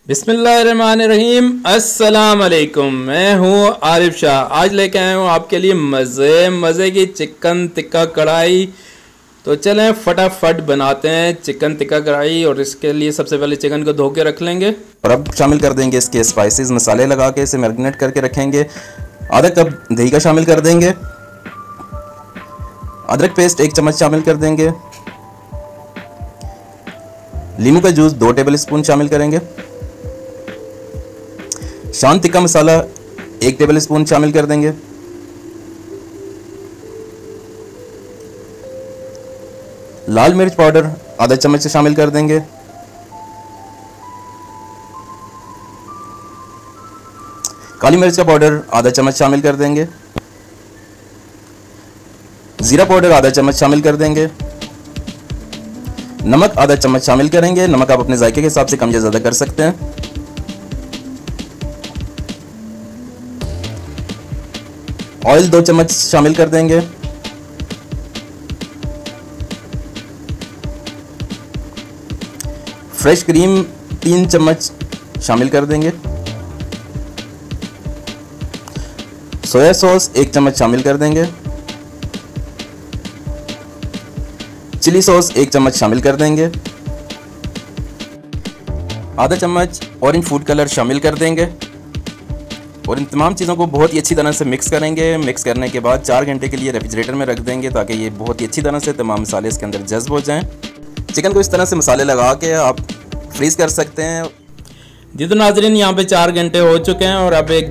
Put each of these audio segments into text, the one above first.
बिस्मिल्लाहिर्रहमानिर्रहीम। अस्सलाम वालेकुम। मैं हूँ आरिफ शाह। आज लेके आया हूँ आपके लिए मज़े की चिकन टिक्का कढ़ाई। तो चलें फटाफट बनाते हैं चिकन टिक्का कढ़ाई। और इसके लिए सबसे पहले चिकन को धो के रख लेंगे और अब शामिल कर देंगे इसके स्पाइसेस, मसाले लगा के इसे मैरिनेट करके रखेंगे। आधा कप दही का शामिल कर देंगे। अदरक पेस्ट 1 चम्मच शामिल कर देंगे। नींबू का जूस 2 टेबल स्पून शामिल करेंगे। शान टिक्का मसाला 1 टेबल स्पून शामिल कर देंगे। लाल मिर्च पाउडर आधा चम्मच से शामिल कर देंगे। काली मिर्च का पाउडर आधा चम्मच शामिल कर देंगे। जीरा पाउडर आधा चम्मच शामिल कर देंगे। नमक आधा चम्मच शामिल करेंगे। नमक आप अपने जायके के हिसाब से कम या ज़्यादा कर सकते हैं। ऑयल 2 चम्मच शामिल कर देंगे। फ्रेश क्रीम 3 चम्मच शामिल कर देंगे। सोया सॉस 1 चम्मच शामिल कर देंगे। चिली सॉस 1 चम्मच शामिल कर देंगे। आधा चम्मच ऑरेंज फूड कलर शामिल कर देंगे। और इन तमाम चीज़ों को बहुत ही अच्छी तरह से मिक्स करेंगे। मिक्स करने के बाद 4 घंटे के लिए रेफ्रिजरेटर में रख देंगे ताकि ये बहुत ही अच्छी तरह से तमाम मसाले इसके अंदर जज्ब हो जाएं। चिकन को इस तरह से मसाले लगा के आप फ्रीज़ कर सकते हैं। जी तो नाज़रीन, यहाँ पे 4 घंटे हो चुके हैं। और अब एक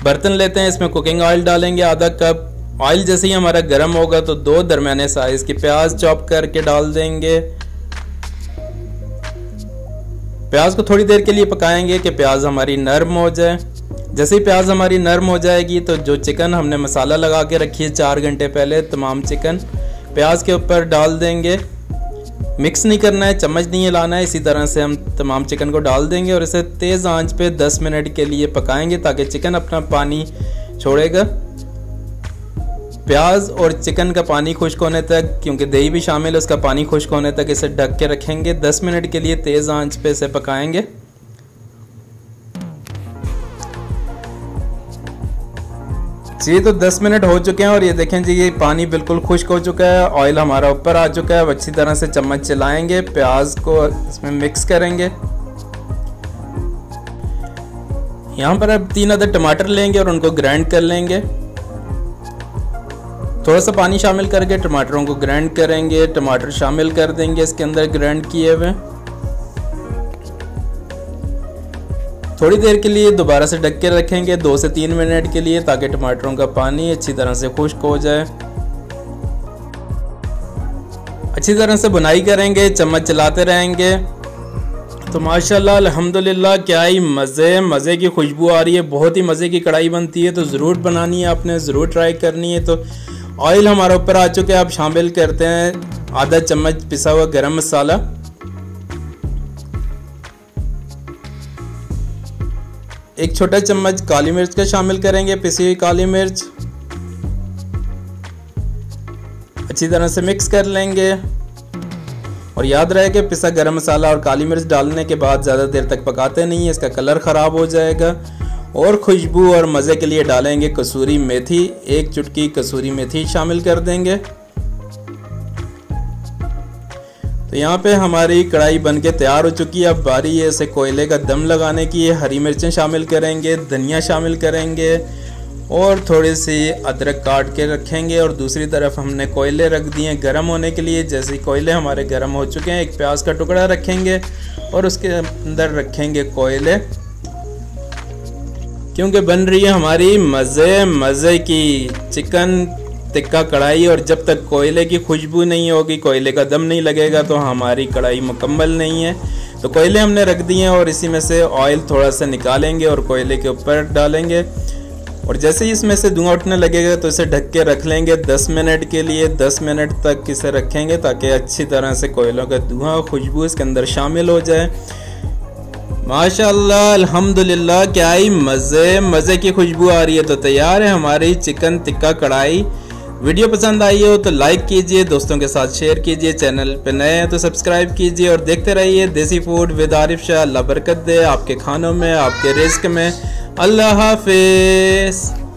बर्तन लेते हैं, इसमें कुकिंग ऑयल डालेंगे आधा कप। ऑयल जैसे ही हमारा गर्म होगा तो 2 दरमियाने साइज़ की प्याज चॉप करके डाल देंगे। प्याज को थोड़ी देर के लिए पकाएंगे कि प्याज हमारी नरम हो जाए। जैसे ही प्याज हमारी नरम हो जाएगी तो जो चिकन हमने मसाला लगा के रखी है 4 घंटे पहले, तमाम चिकन प्याज के ऊपर डाल देंगे। मिक्स नहीं करना है, चम्मच नहीं हिलाना है। इसी तरह से हम तमाम चिकन को डाल देंगे और इसे तेज़ आंच पे 10 मिनट के लिए पकाएंगे ताकि चिकन अपना पानी छोड़ेगा। प्याज और चिकन का पानी खुश्क होने तक, क्योंकि दही भी शामिल है, उसका पानी खुश्क होने तक इसे ढक के रखेंगे। 10 मिनट के लिए तेज़ आंच पे इसे पकाएंगे। जी तो 10 मिनट हो चुके हैं और ये देखें जी, ये पानी बिल्कुल खुश्क हो चुका है। ऑयल हमारा ऊपर आ चुका है। अब अच्छी तरह से चम्मच चलाएंगे, प्याज को इसमें मिक्स करेंगे। यहाँ पर अब 3 अदद टमाटर लेंगे और उनको ग्राइंड कर लेंगे। थोड़ा सा पानी शामिल करके टमाटरों को ग्राइंड करेंगे। टमाटर शामिल कर देंगे इसके अंदर ग्राइंड किए हुए। थोड़ी देर के लिए दोबारा से ढक के रखेंगे 2 से 3 मिनट के लिए ताकि टमाटरों का पानी अच्छी तरह से खुश्क हो जाए। अच्छी तरह से बुनाई करेंगे, चम्मच चलाते रहेंगे। तो माशाल्लाह अल्हम्दुलिल्लाह क्या ही मज़े की खुशबू आ रही है। बहुत ही मज़े की कढ़ाई बनती है। तो ज़रूर बनानी है आपने, ज़रूर ट्राई करनी है। तो ऑयल हमारा ऊपर आ चुका है। अब शामिल करते हैं आधा चम्मच पिसा हुआ गरम मसाला। एक छोटा चम्मच काली मिर्च का शामिल करेंगे, पिसी हुई काली मिर्च। अच्छी तरह से मिक्स कर लेंगे। और याद रहे कि पिसा गरम मसाला और काली मिर्च डालने के बाद ज़्यादा देर तक पकाते नहीं है, इसका कलर ख़राब हो जाएगा। और खुशबू और मज़े के लिए डालेंगे कसूरी मेथी। 1 चुटकी कसूरी मेथी शामिल कर देंगे। तो यहाँ पे हमारी कढ़ाई बनके तैयार हो चुकी है। अब बारी है इसे कोयले का दम लगाने की। हरी मिर्चें शामिल करेंगे, धनिया शामिल करेंगे और थोड़ी सी अदरक काट के रखेंगे। और दूसरी तरफ हमने कोयले रख दिए गर्म होने के लिए। जैसे कोयले हमारे गर्म हो चुके हैं, एक प्याज का टुकड़ा रखेंगे और उसके अंदर रखेंगे कोयले, क्योंकि बन रही है हमारी मज़े की चिकन टिक्का कढ़ाई। और जब तक कोयले की खुशबू नहीं होगी, कोयले का दम नहीं लगेगा, तो हमारी कढ़ाई मुकम्मल नहीं है। तो कोयले हमने रख दिए हैं और इसी में से ऑयल थोड़ा सा निकालेंगे और कोयले के ऊपर डालेंगे। और जैसे ही इसमें से धुआं उठने लगेगा तो इसे ढक के रख लेंगे 10 मिनट के लिए। 10 मिनट तक इसे रखेंगे ताकि अच्छी तरह से कोयलों का धुआं, खुशबू इसके अंदर शामिल हो जाए। माशाअल्लाह अल्हम्दुलिल्लाह क्या ही मज़े की खुशबू आ रही है। तो तैयार है हमारी चिकन टिक्का कढ़ाई। वीडियो पसंद आई हो तो लाइक कीजिए, दोस्तों के साथ शेयर कीजिए, चैनल पे नए हैं तो सब्सक्राइब कीजिए और देखते रहिए देसी फूड विद आरिफ शाह। अल्लाह बरकत दे आपके खानों में, आपके रिस्क में। अल्लाह हाफिज़।